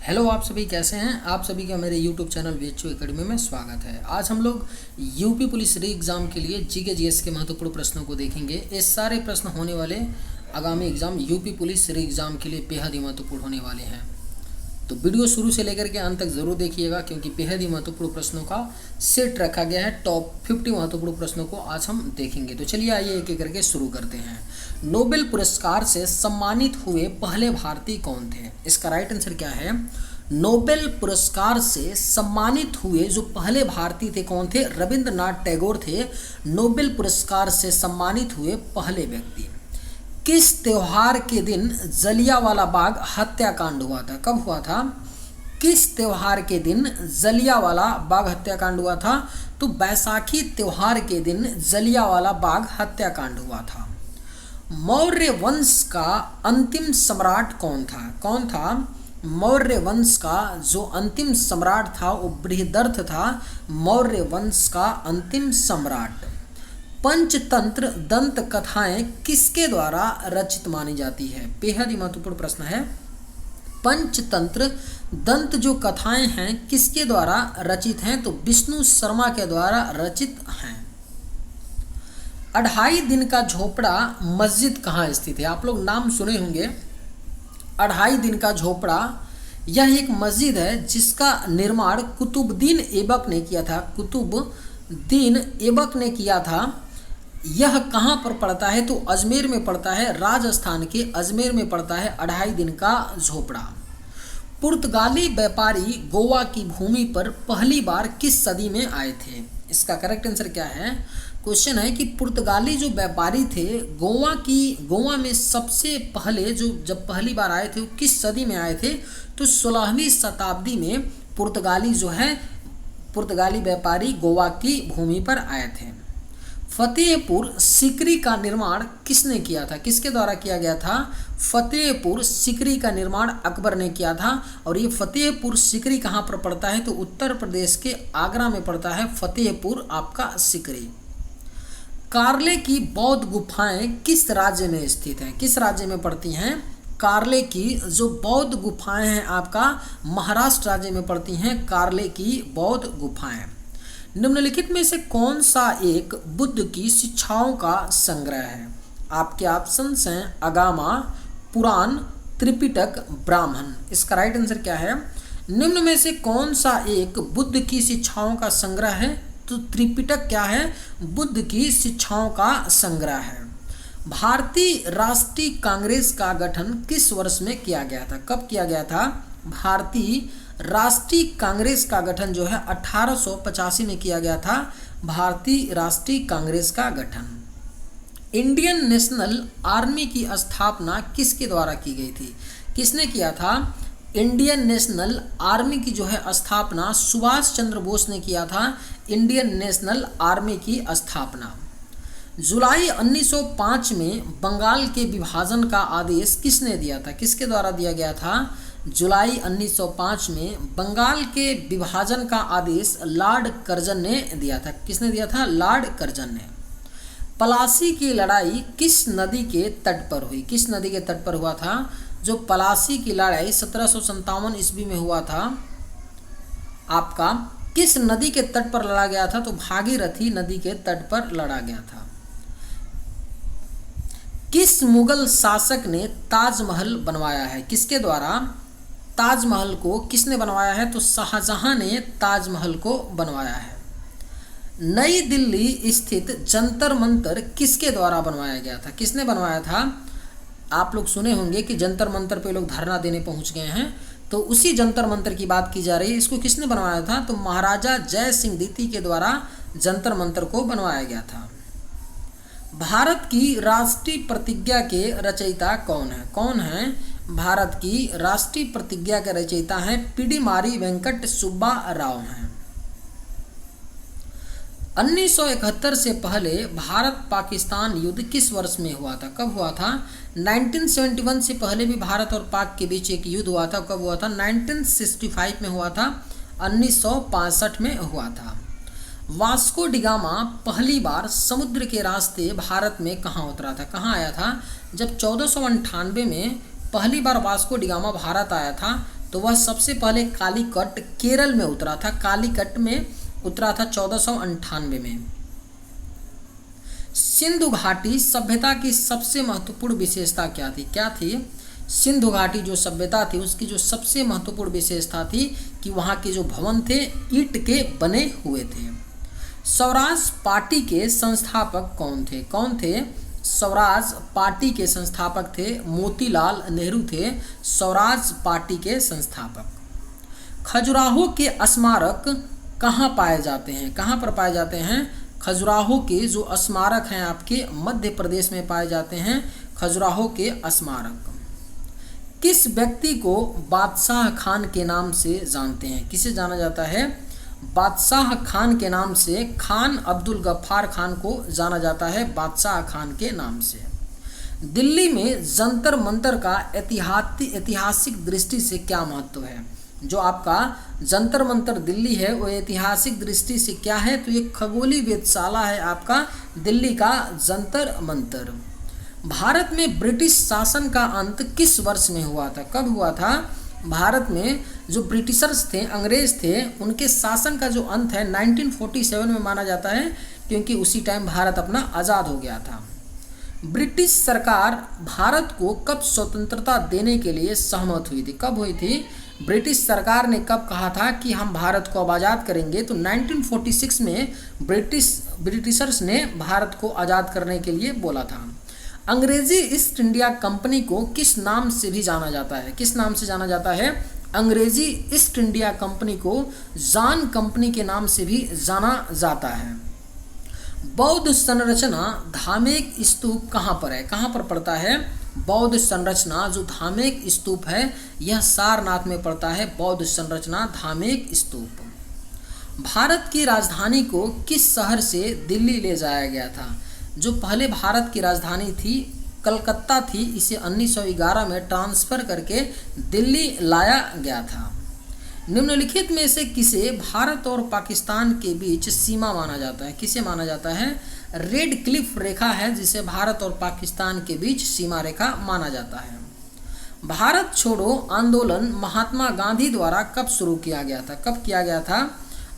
Hello, आप सभी कैसे हैं। आप सभी का मेरे यूट्यूब चैनल VHU एकेडमी में स्वागत है। आज हम लोग यूपी पुलिस री एग्ज़ाम के लिए जीके जीएस के महत्वपूर्ण प्रश्नों को देखेंगे। ये सारे प्रश्न होने वाले आगामी एग्ज़ाम यूपी पुलिस री एग्ज़ाम के लिए बेहद ही महत्वपूर्ण होने वाले हैं। तो वीडियो शुरू से लेकर के अंत तक ज़रूर देखिएगा, क्योंकि बेहद ही महत्वपूर्ण प्रश्नों का सेट रखा गया है। टॉप 50 महत्वपूर्ण प्रश्नों को आज हम देखेंगे। तो चलिए आइए एक एक करके शुरू करते हैं। नोबेल पुरस्कार से सम्मानित हुए पहले भारतीय कौन थे? इसका राइट आंसर क्या है? नोबेल पुरस्कार से सम्मानित हुए जो पहले भारतीय थे कौन थे? रविंद्रनाथ टैगोर थे नोबेल पुरस्कार से सम्मानित हुए पहले व्यक्ति। किस त्योहार के दिन जलियांवाला बाग हत्याकांड हुआ था? कब हुआ था? किस त्योहार के दिन जलियांवाला बाग हत्याकांड हुआ था? तो बैसाखी त्योहार के दिन जलियांवाला बाग हत्याकांड हुआ था। मौर्य वंश का अंतिम सम्राट कौन था? कौन था? मौर्य वंश का जो अंतिम सम्राट था वो बृहदर्थ था। मौर्य वंश का अंतिम सम्राट। पंचतंत्र दंत कथाएं किसके द्वारा रचित मानी जाती है? बेहद ही महत्वपूर्ण प्रश्न है। पंचतंत्र दंत जो कथाएं हैं किसके द्वारा रचित हैं? तो विष्णु शर्मा के द्वारा रचित हैं। 2.5 दिन का झोपड़ा मस्जिद कहाँ स्थित है? आप लोग नाम सुने होंगे। 2.5 दिन का झोपड़ा यह एक मस्जिद है जिसका निर्माण कुतुबुद्दीन ऐबक ने किया था। कुतुबुद्दीन ऐबक ने किया था। यह कहाँ पर पड़ता है? तो अजमेर में पड़ता है। राजस्थान के अजमेर में पड़ता है 2.5 दिन का झोपड़ा। पुर्तगाली व्यापारी गोवा की भूमि पर पहली बार किस सदी में आए थे? इसका करेक्ट आंसर क्या है? क्वेश्चन है कि पुर्तगाली जो व्यापारी थे गोवा में सबसे पहले जब पहली बार आए थे वो किस सदी में आए थे? तो 16वीं शताब्दी में पुर्तगाली व्यापारी गोवा की भूमि पर आए थे। फतेहपुर सीकरी का निर्माण किसने किया था? किसके द्वारा किया गया था? फतेहपुर सीकरी का निर्माण अकबर ने किया था। और ये फतेहपुर सीकरी कहाँ पर पड़ता है? तो उत्तर प्रदेश के आगरा में पड़ता है फतेहपुर आपका सीकरी। कार्ले की बौद्ध गुफाएं किस राज्य में स्थित हैं? किस राज्य में पड़ती हैं? कार्ले की जो बौद्ध गुफाएं हैं आपका महाराष्ट्र राज्य में पड़ती हैं। कार्ले की बौद्ध गुफाएं। निम्नलिखित में से कौन सा एक बुद्ध की शिक्षाओं का संग्रह है? आपके ऑप्शंस हैं अगामा, पुराण, त्रिपिटक, ब्राह्मण। इसका राइट आंसर क्या है? निम्न में से कौन सा एक बुद्ध की शिक्षाओं का संग्रह है? तो त्रिपिटक क्या है? बुद्ध की शिक्षाओं का संग्रह है। भारतीय राष्ट्रीय कांग्रेस का गठन किस वर्ष में किया गया था? कब किया गया था? भारतीय राष्ट्रीय कांग्रेस का गठन जो है 1885 में किया गया था। भारतीय राष्ट्रीय कांग्रेस का गठन। इंडियन नेशनल आर्मी की स्थापना किसके द्वारा की गई थी? किसने किया था? इंडियन नेशनल आर्मी की जो है स्थापना सुभाष चंद्र बोस ने किया था। इंडियन नेशनल आर्मी की स्थापना। जुलाई 1905 में बंगाल के विभाजन का आदेश किसने दिया था? किसके द्वारा दिया गया था? जुलाई 1905 में बंगाल के विभाजन का आदेश लॉर्ड कर्जन ने दिया था। किसने दिया था? लॉर्ड कर्जन ने। पलासी की लड़ाई किस नदी के तट पर हुई? किस नदी के तट पर हुआ था? जो पलासी की लड़ाई 1757 ईस्वी में हुआ था आपका किस नदी के तट पर लड़ा गया था? तो भागीरथी नदी के तट पर लड़ा गया था। किस मुगल शासक ने ताजमहल बनवाया है? किसके द्वारा? ताजमहल को किसने बनवाया है? तो शाहजहां ने ताजमहल को बनवाया है। नई दिल्ली स्थित जंतर मंतर किसके द्वारा बनवाया गया था? किसने बनवाया था? आप लोग सुने होंगे कि जंतर मंतर पे लोग धरना देने पहुंच गए हैं, तो उसी जंतर मंतर की बात की जा रही है। इसको किसने बनवाया था? तो महाराजा जय सिंह द्वितीय के द्वारा जंतर मंतर को बनवाया गया था। भारत की राष्ट्रीय प्रतिज्ञा के रचयिता कौन है? कौन है? भारत की राष्ट्रीय प्रतिज्ञा के रचयिता हैं पिडिमारी वेंकट सुब्बा राव हैं। 1971 से पहले भारत पाकिस्तान युद्ध किस वर्ष में हुआ था? कब हुआ था? 1971 से पहले भी भारत और पाक के बीच एक युद्ध हुआ था। कब हुआ था? 1965 में हुआ था। 1965 में हुआ था। वास्को डिगामा पहली बार समुद्र के रास्ते भारत में कहाँ उतरा था? कहाँ आया था? जब 1498 में पहली बार वास्को डिगामा भारत आया था तो वह सबसे पहले कालीकट केरल में उतरा था, कालीकट में उतरा था 1498 में। सिंधु घाटी सभ्यता की सबसे महत्वपूर्ण विशेषता क्या थी? क्या थी? सिंधु घाटी जो सभ्यता थी उसकी जो सबसे महत्वपूर्ण विशेषता थी कि वहाँ के जो भवन थे ईंट के बने हुए थे। स्वराज पार्टी के संस्थापक कौन थे? कौन थे? स्वराज पार्टी के संस्थापक थे मोतीलाल नेहरू थे स्वराज पार्टी के संस्थापक। खजुराहो के स्मारक कहाँ पाए जाते हैं? कहाँ पर पाए जाते हैं? खजुराहो के जो स्मारक हैं आपके मध्य प्रदेश में पाए जाते हैं खजुराहो के स्मारक। किस व्यक्ति को बादशाह खान के नाम से जानते हैं? किसे जाना जाता है? बादशाह खान के नाम से खान अब्दुल गफ्फार खान को जाना जाता है बादशाह खान के नाम से। दिल्ली में जंतर मंतर का ऐतिहासिक दृष्टि से क्या महत्व है? जो आपका जंतर मंतर दिल्ली है वो ऐतिहासिक दृष्टि से क्या है? तो ये खगोलीय वेधशाला है आपका दिल्ली का जंतर मंतर। भारत में ब्रिटिश शासन का अंत किस वर्ष में हुआ था? कब हुआ था? भारत में जो ब्रिटिशर्स थे, अंग्रेज थे, उनके शासन का जो अंत है 1947 में माना जाता है, क्योंकि उसी टाइम भारत अपना आज़ाद हो गया था। ब्रिटिश सरकार भारत को कब स्वतंत्रता देने के लिए सहमत हुई थी? कब हुई थी? ब्रिटिश सरकार ने कब कहा था कि हम भारत को अब आज़ाद करेंगे? तो 1946 में ब्रिटिशर्स ने भारत को आज़ाद करने के लिए बोला था। अंग्रेजी ईस्ट इंडिया कंपनी को किस नाम से भी जाना जाता है? किस नाम से जाना जाता है? अंग्रेजी ईस्ट इंडिया कंपनी को जान कंपनी के नाम से भी जाना जाता है। बौद्ध संरचना धामेक स्तूप कहाँ पर है? कहाँ पर पड़ता है? बौद्ध संरचना जो धामेक स्तूप है यह सारनाथ में पड़ता है। बौद्ध संरचना धामेक स्तूप। भारत की राजधानी को किस शहर से दिल्ली ले जाया गया था? जो पहले भारत की राजधानी थी कलकत्ता थी, इसे 1911 में ट्रांसफ़र करके दिल्ली लाया गया था। निम्नलिखित में से किसे भारत और पाकिस्तान के बीच सीमा माना जाता है? किसे माना जाता है? रेड क्लिफ रेखा है जिसे भारत और पाकिस्तान के बीच सीमा रेखा माना जाता है। भारत छोड़ो आंदोलन महात्मा गांधी द्वारा कब शुरू किया गया था? कब किया गया था?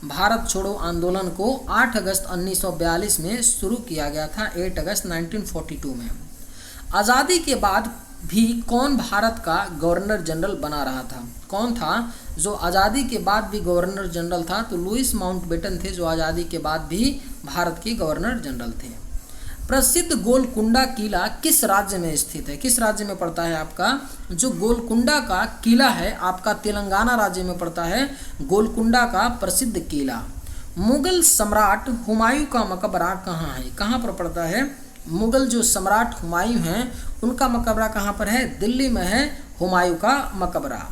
भारत छोड़ो आंदोलन को 8 अगस्त 1942 में शुरू किया गया था, 8 अगस्त 1942 में। आज़ादी के बाद भी कौन भारत का गवर्नर जनरल बना रहा था? कौन था जो आज़ादी के बाद भी गवर्नर जनरल था? तो लुइस माउंटबेटन थे जो आज़ादी के बाद भी भारत के गवर्नर जनरल थे। प्रसिद्ध गोलकुंडा किला किस राज्य में स्थित है? किस राज्य में पड़ता है आपका? जो गोलकुंडा का किला है आपका तेलंगाना राज्य में पड़ता है, गोलकुंडा का प्रसिद्ध किला। मुगल सम्राट हुमायूं का मकबरा कहाँ है? कहाँ पर पड़ता है? मुगल जो सम्राट हुमायूं हैं उनका मकबरा कहाँ पर है? दिल्ली में है हुमायूं का मकबरा।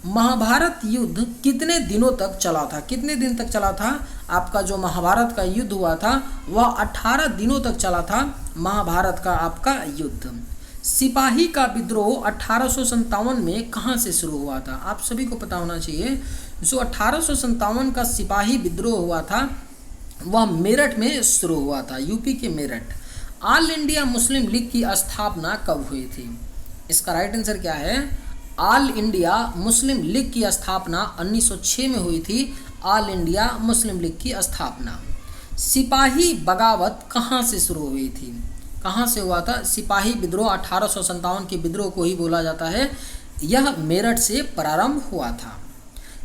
महाभारत युद्ध कितने दिनों तक चला था? कितने दिन तक चला था? आपका जो महाभारत का युद्ध हुआ था वह 18 दिनों तक चला था महाभारत का आपका युद्ध। सिपाही का विद्रोह 1857 में कहाँ से शुरू हुआ था? आप सभी को पता होना चाहिए। जो 1857 का सिपाही विद्रोह हुआ था वह मेरठ में शुरू हुआ था, यूपी के Meerut. All India Muslim league की स्थापना कब हुई थी? इसका राइट आंसर क्या है? ऑल इंडिया मुस्लिम लीग की स्थापना 1906 में हुई थी। ऑल इंडिया मुस्लिम लीग की स्थापना। सिपाही बगावत कहाँ से शुरू हुई थी? कहाँ से हुआ था? सिपाही विद्रोह 1857 के विद्रोह को ही बोला जाता है। यह मेरठ से प्रारंभ हुआ था।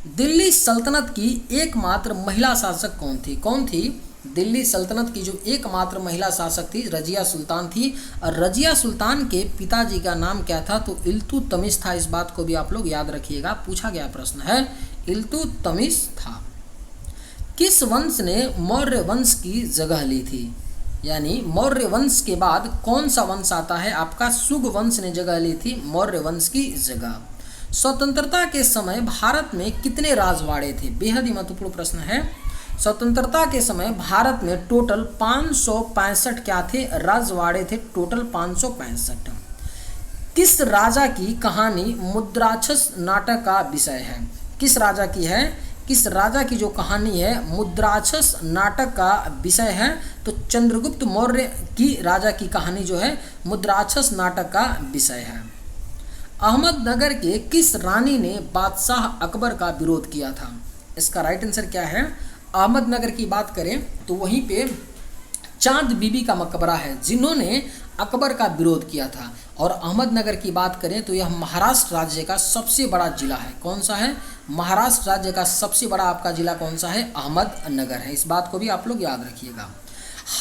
दिल्ली सल्तनत की एकमात्र महिला शासक कौन थी? कौन थी? दिल्ली सल्तनत की जो एकमात्र महिला शासक थी रजिया सुल्तान थी। और रजिया सुल्तान के पिताजी का नाम क्या था? तो इल्तुतमिश था। इस बात को भी आप लोग याद रखिएगा, पूछा गया प्रश्न है, इल्तुतमिश था। किस वंश ने मौर्य वंश की जगह ली थी? यानी मौर्य वंश के बाद कौन सा वंश आता है? आपका शुग वंश ने जगह ली थी मौर्य वंश की जगह। स्वतंत्रता के समय भारत में कितने राजवाड़े थे? बेहद ही महत्वपूर्ण प्रश्न है। स्वतंत्रता के समय भारत में टोटल 565 क्या थे? राजवाड़े थे, टोटल 565। किस राजा की कहानी मुद्राक्षस नाटक का विषय है? किस राजा की है? किस राजा की जो कहानी है मुद्राक्षस नाटक का विषय है? तो चंद्रगुप्त मौर्य की राजा की कहानी जो है मुद्राक्षस नाटक का विषय है। अहमदनगर के किस रानी ने बादशाह अकबर का विरोध किया था? इसका राइट आंसर क्या है? अहमदनगर की बात करें तो वहीं पे चांद बीबी का मकबरा है जिन्होंने अकबर का विरोध किया था। और अहमदनगर की बात करें तो यह महाराष्ट्र राज्य का सबसे बड़ा जिला है। कौन सा है? महाराष्ट्र राज्य का सबसे बड़ा आपका जिला कौन सा है? अहमदनगर है। इस बात को भी आप लोग याद रखिएगा।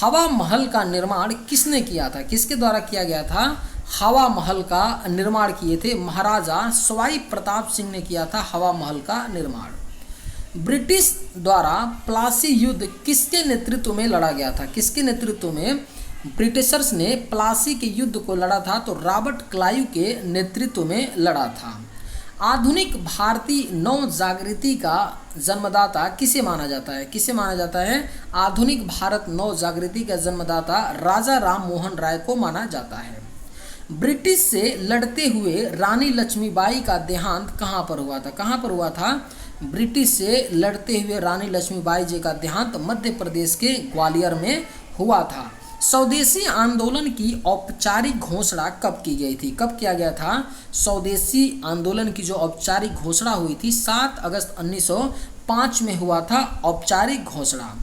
हवा महल का निर्माण किसने किया था? किसके द्वारा किया गया था? हवा महल का निर्माण किए थे महाराजा सवाई प्रताप सिंह ने किया था हवा महल का निर्माण। ब्रिटिश द्वारा प्लासी युद्ध किसके नेतृत्व में लड़ा गया था? किसके नेतृत्व में ब्रिटिशर्स ने प्लासी के युद्ध को लड़ा था? तो रॉबर्ट क्लाइव के नेतृत्व में लड़ा था। आधुनिक भारतीय नव जागृति का जन्मदाता किसे माना जाता है? किसे माना जाता है? आधुनिक भारत नव जागृति का जन्मदाता राजा राम मोहन राय को माना जाता है। ब्रिटिश से लड़ते हुए रानी लक्ष्मीबाई का देहांत कहाँ पर हुआ था? कहाँ पर हुआ था? ब्रिटिश से लड़ते हुए रानी लक्ष्मीबाई जी का देहांत मध्य प्रदेश के ग्वालियर में हुआ था। स्वदेशी आंदोलन की औपचारिक घोषणा कब की गई थी? कब किया गया था? स्वदेशी आंदोलन की जो औपचारिक घोषणा हुई थी 7 अगस्त 1905 में हुआ था औपचारिक घोषणा।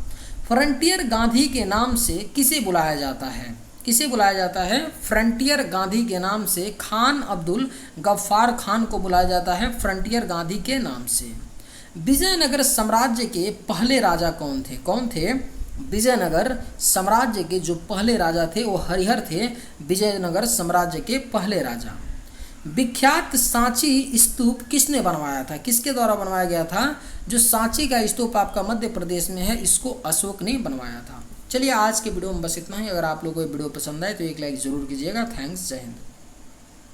फ्रंटियर गांधी के नाम से किसे बुलाया जाता है? किसे बुलाया जाता है? फ्रंटियर गांधी के नाम से खान अब्दुल गफ्फार खान को बुलाया जाता है फ्रंटियर गांधी के नाम से। विजयनगर साम्राज्य के पहले राजा कौन थे? कौन थे? विजयनगर साम्राज्य के जो पहले राजा थे वो हरिहर थे। विजयनगर साम्राज्य के पहले राजा। विख्यात सांची स्तूप किसने बनवाया था? किसके द्वारा बनवाया गया था? जो सांची का स्तूप आपका मध्य प्रदेश में है इसको अशोक ने बनवाया था। चलिए आज के वीडियो में बस इतना ही। अगर आप लोगों को वीडियो पसंद आए तो एक लाइक जरूर कीजिएगा। थैंक्स, जय हिंद।